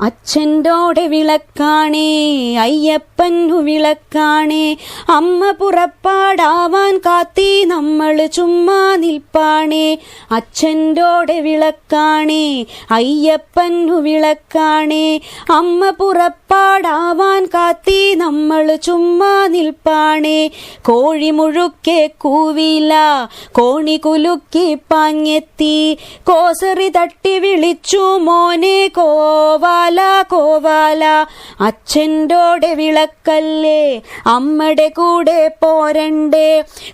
അച്ഛൻ്റോടെ വിളക്കാണേ അയ്യപ്പനു വിളക്കാണേ, അമ്മ പുറപ്പാടാവാൻ കാത്തി നമ്മൾ ചുമ്മാ നിൽപ്പാണേ. അച്ഛൻ്റോടെ വിളക്കാണേ അയ്യപ്പനു വിളക്കാണേ, അമ്മ പുറപ്പാടാവാൻ കാത്തി നമ്മൾ ചുമ്മാ നിൽപ്പാണേ. കോഴി മുഴുക്കെ കൂവില കോണി കുലുക്കി പാഞ്ഞെത്തി, കോസറി തട്ടി വിളിച്ചു മോനെ കോവാല കോവാല. അച്ഛൻ്റോടെ വിളക്കല്ലേ അമ്മയുടെ കൂടെ പോരണ്ടേ,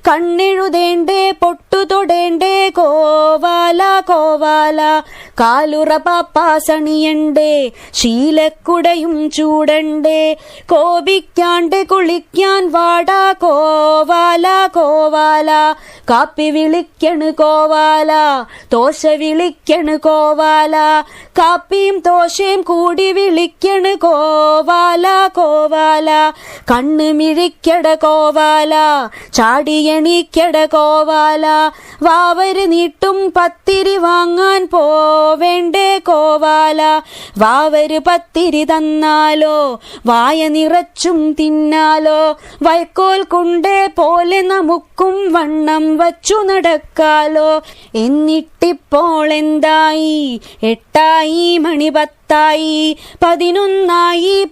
കണ്ണെഴുതേണ്ടേ പൊട്ടു തൊടേണ്ടേ കോവാല കോവാല. കാലുറ പാപ്പാസണിയണ്ടേ ശീലക്കുടയും ചൂടണ്ടേ, കോപിക്കാണ്ട് കുളിക്കാൻ വാടാ കോവാല കോവാല. കാപ്പി വിളിക്കണ് കോവാല ദോശ വിളിക്കണ് കോവാല, കാപ്പിയും ദോശയും കൂടി വിളിക്കണ് കോവാല കോവാല. കണ്ണ് മിഴിക്കട കോവാല ചാടിയണീക്കട കോവാല, വാവര് നീട്ടും പത്തിരി വാങ്ങാൻ പോവേണ്ടേ കോവാല. വാവര് പത്തിരി തന്നാലോ വായ നിറച്ചും തിന്നാലോ, വൈക്കോൽ കൊണ്ടേ പോലെ നമുക്കും വണ്ണം വച്ചു നടക്കാലോ. എന്നിട്ടിപ്പോൾ എന്തായി, 8 മണി 10 11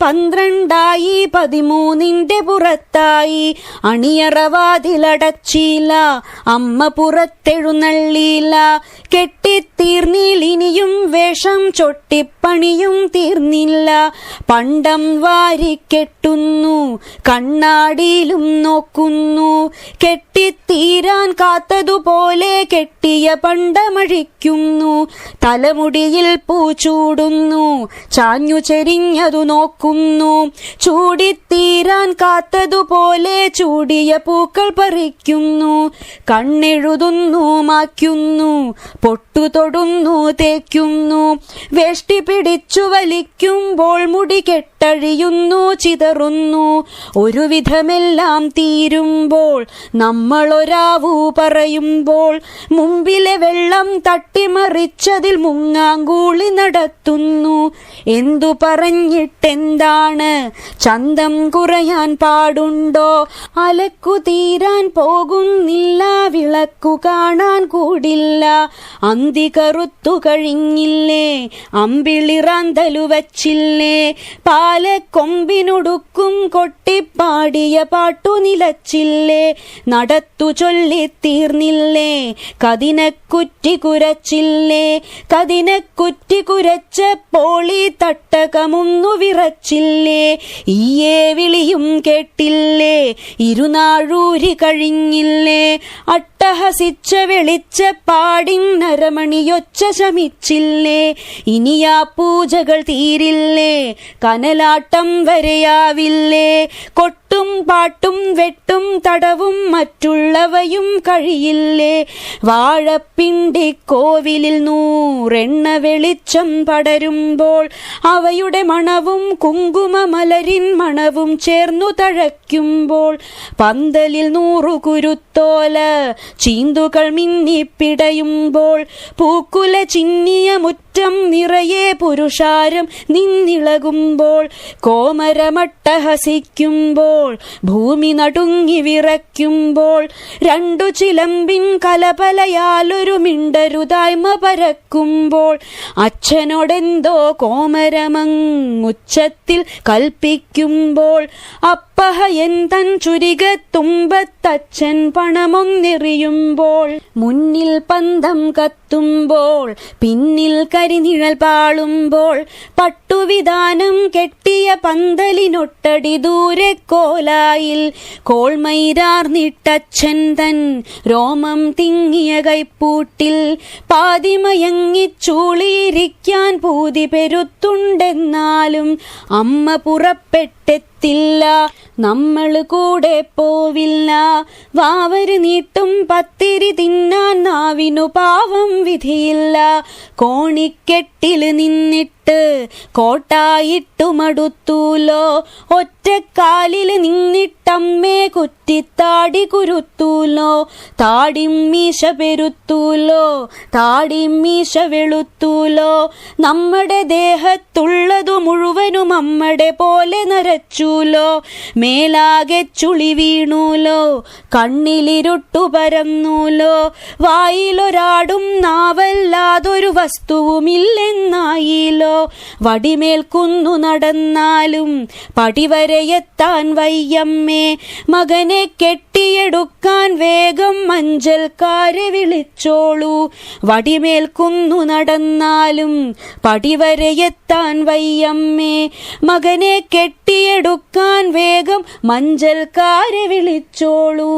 12 13 പുറത്തായി. അണിയറവാതിലടച്ചില്ല അമ്മ പുറത്തെഴുന്നള്ളിയില്ല, കെട്ടിത്തീർന്നിലിനിയും വേഷം ചൊട്ടിപ്പണിയും തീർന്നില്ല. പണ്ടം വാരിക്കെട്ടുന്നു കണ്ണാടിയിലും നോക്കുന്നു, കെട്ടിത്തീരാൻ കാത്തതുപോലെ കെട്ടിയ പണ്ടമഴിക്കുന്നു. തലമുടിയിൽ പൂ ചൂടുന്നു ചാഞ്ഞു ചെരിഞ്ഞതു നോക്കുന്നു, ചൂടിത്തീരാൻ കാത്തതുപോലെ ചൂടിയ പൂക്കൾ പറിക്കുന്നു. കണ്ണെഴുതുന്നു മായ്ക്കുന്നു പൊട്ടു തൊടുന്നു തേക്കുന്നു, വേഷ്ടി പിടിച്ചു വലിക്കുമ്പോൾ മുടി കെട്ടഴിയുന്നു ചിതറുന്നു. ഒരുവിധമെല്ലാം തീരുമ്പോൾ നമ്മളൊരാവു പറയുമ്പോൾ, മുമ്പിലെ വെള്ളം തട്ടിമറിച്ചതിൽ മുങ്ങാങ്കൂളി നടത്തുന്നു. എന്തു പറഞ്ഞിട്ടെന്താണ്, ചന്തം കുറയാൻ പാടുണ്ടോ, അലക്കു തീരാൻ പോകുന്നില്ല വിളക്കു കാണാൻ കൂടില്ല. അന്തി കറുത്തു കഴിഞ്ഞില്ലേ അമ്പിളിറാന്തലു വച്ചില്ലേ, പാലക്കൊമ്പിനൊടുക്കും കൊട്ടിപ്പാടിയ പാട്ടു നിലച്ചില്ലേ. നടത്തു ചൊല്ലിത്തീർന്നില്ലേ കതിനക്കുറ്റി കുരച്ചില്ലേ, കതിനക്കുറ്റി കുരച്ചപ്പോളി തട്ടകമൊന്നു വിറച്ചില്ലേ. ഈയേ വിളിയും കേട്ടില്ലേ ഇരുനാഴൂരി കഴിഞ്ഞില്ലേ, അട്ടഹസിച്ച വെളിച്ചപ്പാടിനരമണിയൊച്ച ശമിച്ചില്ലേ. ഇനിയാ പൂജകൾ തീരില്ലേ കനലാട്ടം വരെയാവില്ലേ, കൊട്ടും പാട്ടും വെട്ടും തടവും മറ്റുള്ളവയും കഴിയില്ലേ. വാഴപ്പിണ്ടി കോവിലിൽ 100 വെളിച്ചം പടരുമ്പോൾ, അവയുടെ മണവും കുങ്കുമമലരിൻ മണവും ചേർന്നു തഴയ്ക്കുമ്പോൾ, പന്തലിൽ 100 കുരുത്തോല ചീന്തുകൾ മിന്നിപ്പിടയുമ്പോൾ, പൂക്കുല ചിന്നിയ മുറ്റം നിറയെ പുരുഷാരം നിന്നിളകുമ്പോൾ, കോമരമട്ടഹസിക്കുമ്പോൾ ഭൂമി നടുങ്ങി വിറയ്ക്കുമ്പോൾ, 2 ചിലമ്പിൻ കലപലയാലൊരു മിണ്ടരുതായ്മ പരക്കുമ്പോൾ, അച്ഛനോടെന്തോ കോമരമങ്ങുച്ചത്തിൽ കൽപ്പിക്കുമ്പോൾ, അപ്പഹയൻ തൻ ചുരികത്തുമ്പത്തച്ഛൻ പണമൊന്നെറിയുമ്പോൾ, മുന്നിൽ പന്തം കത്തുമ്പോൾ പിന്നിൽ കരിനിഴൽ പാളുമ്പോൾ, പട്ടുവിധാനം കെട്ടിയ പന്തലിനൊട്ടടി ദൂരെ കോലായിൽ കോൾമൈരാർന്നിട്ടച്ഛൻ തൻ രോമം തിങ്ങിയ കൈപ്പൂട്ടിൽ, പാതിമയങ്ങിച്ചൂളിയിരിക്കാൻ പൂതി പെരുത്തുണ്ടെന്നാലും അമ്മ പുറപ്പെട്ടെത്തില്ല നമ്മള് കൂടെ പോവില്ല. വാവര് നീട്ടും പത്തിരി തിന്നാൻ നാവിനു പാവം വിധിയില്ല, കോണിക്കെട്ടില് നിന്നിട്ട് കെട്ട് കോട്ടായിട്ടു മടുത്തൂലോ, ഒറ്റക്കാലിൽ നിന്നിട്ടമ്മേ കുറ്റിത്താടി കുരുത്തൂലോ, താടിമീശ പെരുത്തൂലോ, താടിമീശ വെളുത്തൂലോ, നമ്മുടെ ദേഹത്തുള്ളതു മുഴുവനും അമ്മടെ പോലെ നരച്ചൂലോ, മേലാകെ ചുളി വീണൂലോ, കണ്ണിലിരുട്ടു പരന്നൂലോ, വായിലൊരാടും നാവല്ലാതൊരു വസ്തുവുമില്ലെന്നായിലോ, വടിമേൽക്കുന്നു നടന്നാലും പടിവരെയെത്താൻ വയ്യമ്മേ, മകനെ കെട്ടിയെടുക്കാൻ വേഗം മഞ്ചൽക്കാരെ വിളിച്ചോളൂ, വടിമേൽക്കുന്നു നടന്നാലും പടിവരെയെത്താൻ വയ്യമ്മേ, മകനെ കെട്ടിയെടുക്കാൻ വേഗം മഞ്ചൽക്കാരെ വിളിച്ചോളൂ.